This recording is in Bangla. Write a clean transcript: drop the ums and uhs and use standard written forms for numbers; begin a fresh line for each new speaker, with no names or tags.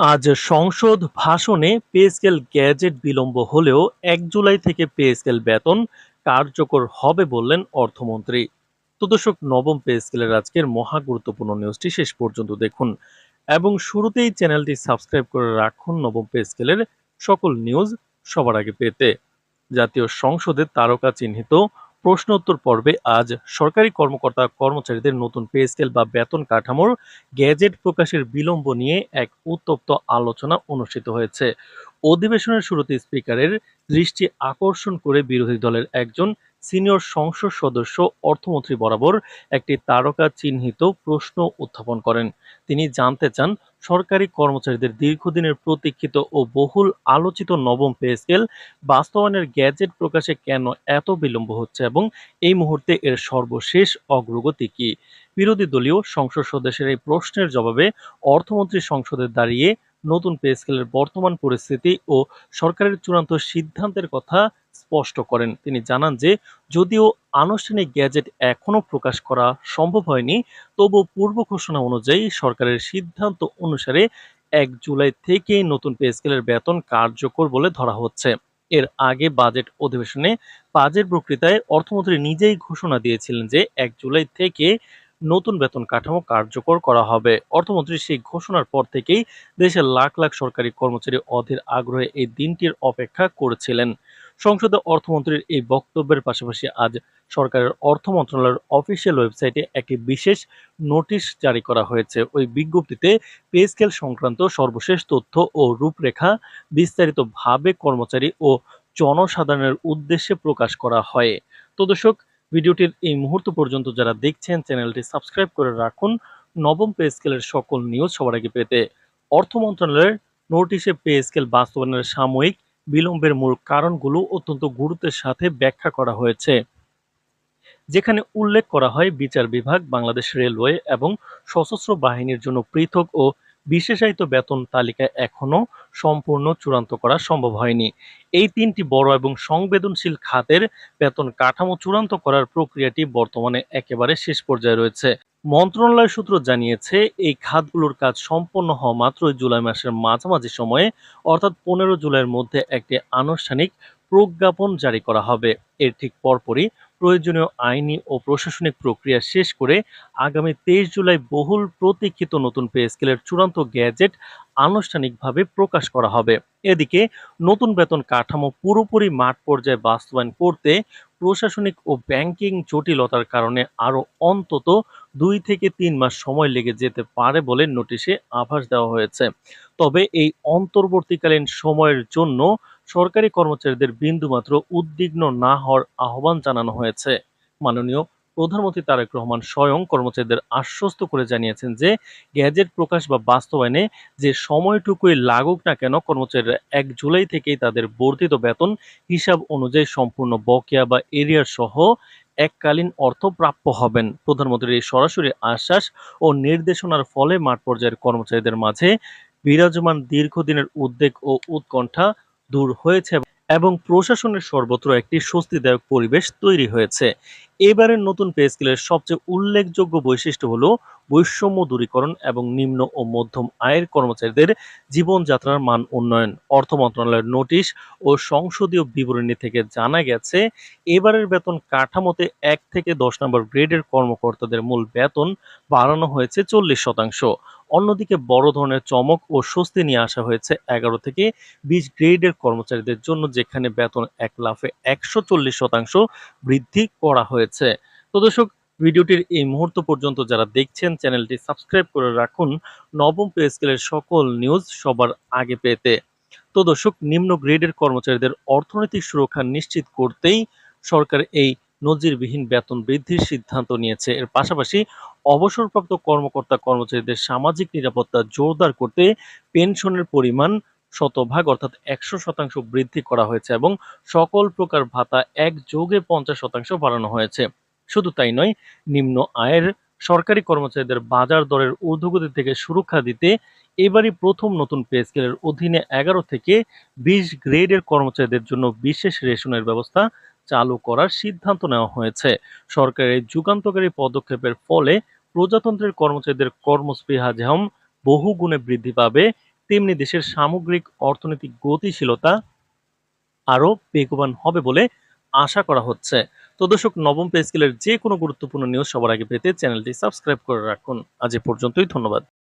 আজ সংসদ ভাষণে পে স্কেল গ্যাজেট বিলম্ব হলেও ১ জুলাই থেকে পে স্কেল বেতন কার্যকর হবে বললেন অর্থমন্ত্রী। তো দর্শক, নবম পে স্কেলের আজকের মহা গুরুত্বপূর্ণ নিউজটি শেষ পর্যন্ত দেখুন এবং শুরুতেই চ্যানেলটি সাবস্ক্রাইব করে রাখুন নবম পে স্কেলের সকল নিউজ সবার আগে পেতে। জাতীয় সংসদের তারকা চিহ্নিত প্রশ্ন উত্তর পর্বে আজ সরকারি কর্মকর্তা কর্মচারীদের নতুন পে স্কেল বা বেতন কাঠামোর গ্যাজেট প্রকাশের বিলম্ব নিয়ে এক উত্তপ্ত আলোচনা অনুষ্ঠিত হয়েছে। অধিবেশনের শুরুতে স্পিকারের দৃষ্টি আকর্ষণ করে বিরোধী দলের একজন সিনিয়র সংসদ সদস্য অর্থমন্ত্রী বরাবর একটি তারকা চিহ্নিত প্রশ্ন উত্থাপন করেন। তিনি জানতে চান, সরকারি কর্মচারীদের দীর্ঘদিনের প্রতীক্ষিত ও বহুল আলোচিত নবম পে স্কেল বাস্তবায়নের গ্যাজেট প্রকাশে কেন এত বিলম্ব হচ্ছে এবং এই মুহূর্তে এর সর্বশেষ অগ্রগতি কি। বিরোধী দলীয় সংসদ সদস্যের এই প্রশ্নের জবাবে অর্থমন্ত্রী সংসদে দাঁড়িয়ে নতুন পে স্কেলের বর্তমান পরিস্থিতি ও সরকারের চূড়ান্ত সিদ্ধান্তের কথা স্পষ্ট করেন। তিনি জানান যে যদিও আনুষ্ঠানিক গ্যাজেট এখনো প্রকাশ করা সম্ভব হয়নি, তবু পূর্ব ঘোষণা অনুযায়ী সরকারের সিদ্ধান্ত অনুসারে ১ জুলাই থেকেই নতুন পে স্কেলের বেতন কার্যকর বলে ধরা হচ্ছে। এর আগে বাজেট অধিবেশনে বাজেট বক্তৃতায় অর্থমন্ত্রী নিজেই ঘোষণা দিয়েছিলেন যে ১ জুলাই থেকে নতুন বেতন কাঠামো কার্যকর করা হবে। অর্থমন্ত্রীর সেই ঘোষণার পর থেকেই দেশের লাখ লাখ সরকারি কর্মচারী অধীর আগ্রহে এই দিনটির অপেক্ষা করছিলেন। সংসদে অর্থমন্ত্রীর এই বক্তব্যের পাশাপাশি আজ সরকারের অর্থ মন্ত্রণালয়ের অফিসিয়াল ওয়েবসাইটে একটি বিশেষ নোটিশ জারি করা হয়েছে। ওই বিজ্ঞপ্তিতে পে স্কেল সংক্রান্ত সর্বশেষ তথ্য ও রূপরেখা বিস্তারিতভাবে কর্মচারী ও জনসাধারণের উদ্দেশ্যে প্রকাশ করা হয়। তো দর্শক, ভিডিওটির এই মুহূর্ত পর্যন্ত যারা দেখছেন চ্যানেলটি সাবস্ক্রাইব করে রাখুন নবম পে স্কেলের সকল নিউজ সবার আগে পেতে। অর্থ মন্ত্রণালয়ের নোটিশে পে স্কেল বাস্তবায়নের সাময়িক বিলম্বের মূল কারণগুলো অত্যন্ত গুরুত্বের সাথে ব্যাখ্যা করা হয়েছে, যেখানে উল্লেখ করা হয় বিচার বিভাগ, বাংলাদেশ রেলওয়ে এবং সশস্ত্র বাহিনীর জন্য পৃথক ও বিশেষায়িত বেতন তালিকা এখনো সম্পূর্ণ চূড়ান্ত করা সম্ভব হয়নি। এই তিনটি বড় এবং সংবেদনশীল খাতের বেতন কাঠামো চূড়ান্ত করার প্রক্রিয়াটি বর্তমানে একেবারে শেষ পর্যায়ে রয়েছে। মন্ত্রণালয় সূত্র জানিয়েছে, এই খাতগুলোর কাজ সম্পন্ন হওয়া মাত্রই জুলাই মাসের মাঝামাঝি সময়ে অর্থাৎ ১৫ জুলাইয়ের মধ্যে একটি আনুষ্ঠানিক প্রজ্ঞাপন জারি করা হবে। এর ঠিক পরপরই প্রয়োজনীয় আইনি ও প্রশাসনিক প্রক্রিয়া শেষ করে আগামী ২৩ জুলাই বহুল প্রতীক্ষিত নতুন পে স্কেলের চূড়ান্ত গ্যাজেট আনুষ্ঠানিকভাবে প্রকাশ করা হবে। এদিকে নতুন বেতন কাঠামো পুরোপুরি মাঠ পর্যায়ে বাস্তবায়ন করতে প্রশাসনিক ও ব্যাংকিং জটিলতার কারণে আরও অন্তত ২ থেকে ৩ মাস সময় লেগে যেতে পারে বলে নোটিশে আভাস দেওয়া হয়েছে। তবে এই অন্তর্বর্তীকালীন সময়ের জন্য সরকারি কর্মচারীদের বিন্দুমাত্র উদ্বিগ্ন না হওয়ার আহ্বান জানানো হয়েছে। মাননীয় প্রধানমন্ত্রী তারেক রহমান স্বয়ং কর্মচারীদের আশ্বস্ত করে জানিয়েছেন যে গ্যাজেট প্রকাশ বা বাস্তবায়নে যে সময়টুকুই লাগুক না কেন, কর্মচারীরা ১ জুলাই থেকেই তাদের বর্ধিত বেতন হিসাব অনুযায়ী সম্পূর্ণ বকেয়া বা এরিয়ার সহ এককালীন অর্থ প্রাপ্য হবেন। প্রধানমন্ত্রীর এই সরাসরি আশ্বাস ও নির্দেশনার ফলে মাঠ পর্যায়ের কর্মচারীদের মাঝে বিরাজমান দীর্ঘদিনের উদ্বেগ ও উৎকণ্ঠা দূর হয়েছে এবং প্রশাসনের সর্বত্র একটি স্বস্তিদায়ক পরিবেশ তৈরি হয়েছে। এবারের নতুন পে স্কেলের সবচেয়ে উল্লেখযোগ্য বৈশিষ্ট্য হলো বৈষম্য দূরীকরণ এবং নিম্ন ও মধ্যম আয়ের কর্মচারীদের জীবনযাত্রার মান উন্নয়ন। অর্থ মন্ত্রণালয়ের নোটিশ ও সংসদীয় বিবরণী থেকে জানা গেছে, এবারের বেতন কাঠামোতে ১ থেকে ১০ নম্বর গ্রেডের কর্মকর্তাদের মূল বেতন বাড়ানো হয়েছে ৪০%। অন্যদিকে বড় ধরনের চমক ও স্বস্তি নিয়ে আসা হয়েছে ১১ থেকে ২০ গ্রেডের কর্মচারীদের জন্য, যেখানে বেতন এক লাফে ১৪০% বৃদ্ধি করা হয়েছে। তো দর্শক, ভিডিওটির এই মুহূর্ত পর্যন্ত যারা দেখছেন চ্যানেলটি সাবস্ক্রাইব করে রাখুন নবম পে স্কেলের সকল নিউজ সবার আগে পেতে। তো দর্শক, নিম্ন গ্রেডের কর্মচারীদের অর্থনৈতিক সুরক্ষা নিশ্চিত করতেই সরকার এই নজিরবিহীন বেতন বৃদ্ধির সিদ্ধান্ত নিয়েছে। এর পাশাপাশি অবসরপ্রাপ্ত কর্মকর্তা কর্মচারীদের সামাজিক নিরাপত্তা জোরদার করতে পেনশনের পরিমাণ শতভাগ অর্থাৎ ১০০% বৃদ্ধি করা হয়েছে এবং সকল প্রকার ভাতা একযোগে ৫০% বাড়ানো হয়েছে। শুধু তাই নয়, নিম্ন আয়ের সরকারি কর্মচারীদের বাজার দরের ঊর্ধ্বগতি থেকে সুরক্ষা দিতে এবারই প্রথম নতুন পে স্কেলের অধীনে ১১ থেকে ২০ গ্রেডের কর্মচারীদের জন্য বিশেষ রেশনের ব্যবস্থা চালু করার সিদ্ধান্ত নেওয়া হয়েছে। সরকারের এই যুগান্তকারী পদক্ষেপের ফলে প্রজাতন্ত্রের কর্মচারীদের কর্মস্পৃহা যেমন বহুগুণে বৃদ্ধি পাবে, তেমনি দেশের সামগ্রিক অর্থনৈতিক গতিশীলতা আরো বেগবান হবে বলে আশা করা হচ্ছে। তো দর্শক, নবম পে স্কেলের যে কোনো গুরুত্বপূর্ণ নিউজ সবার আগে পেতে চ্যানেলটি সাবস্ক্রাইব করে রাখুন। আজ এ পর্যন্তই, ধন্যবাদ।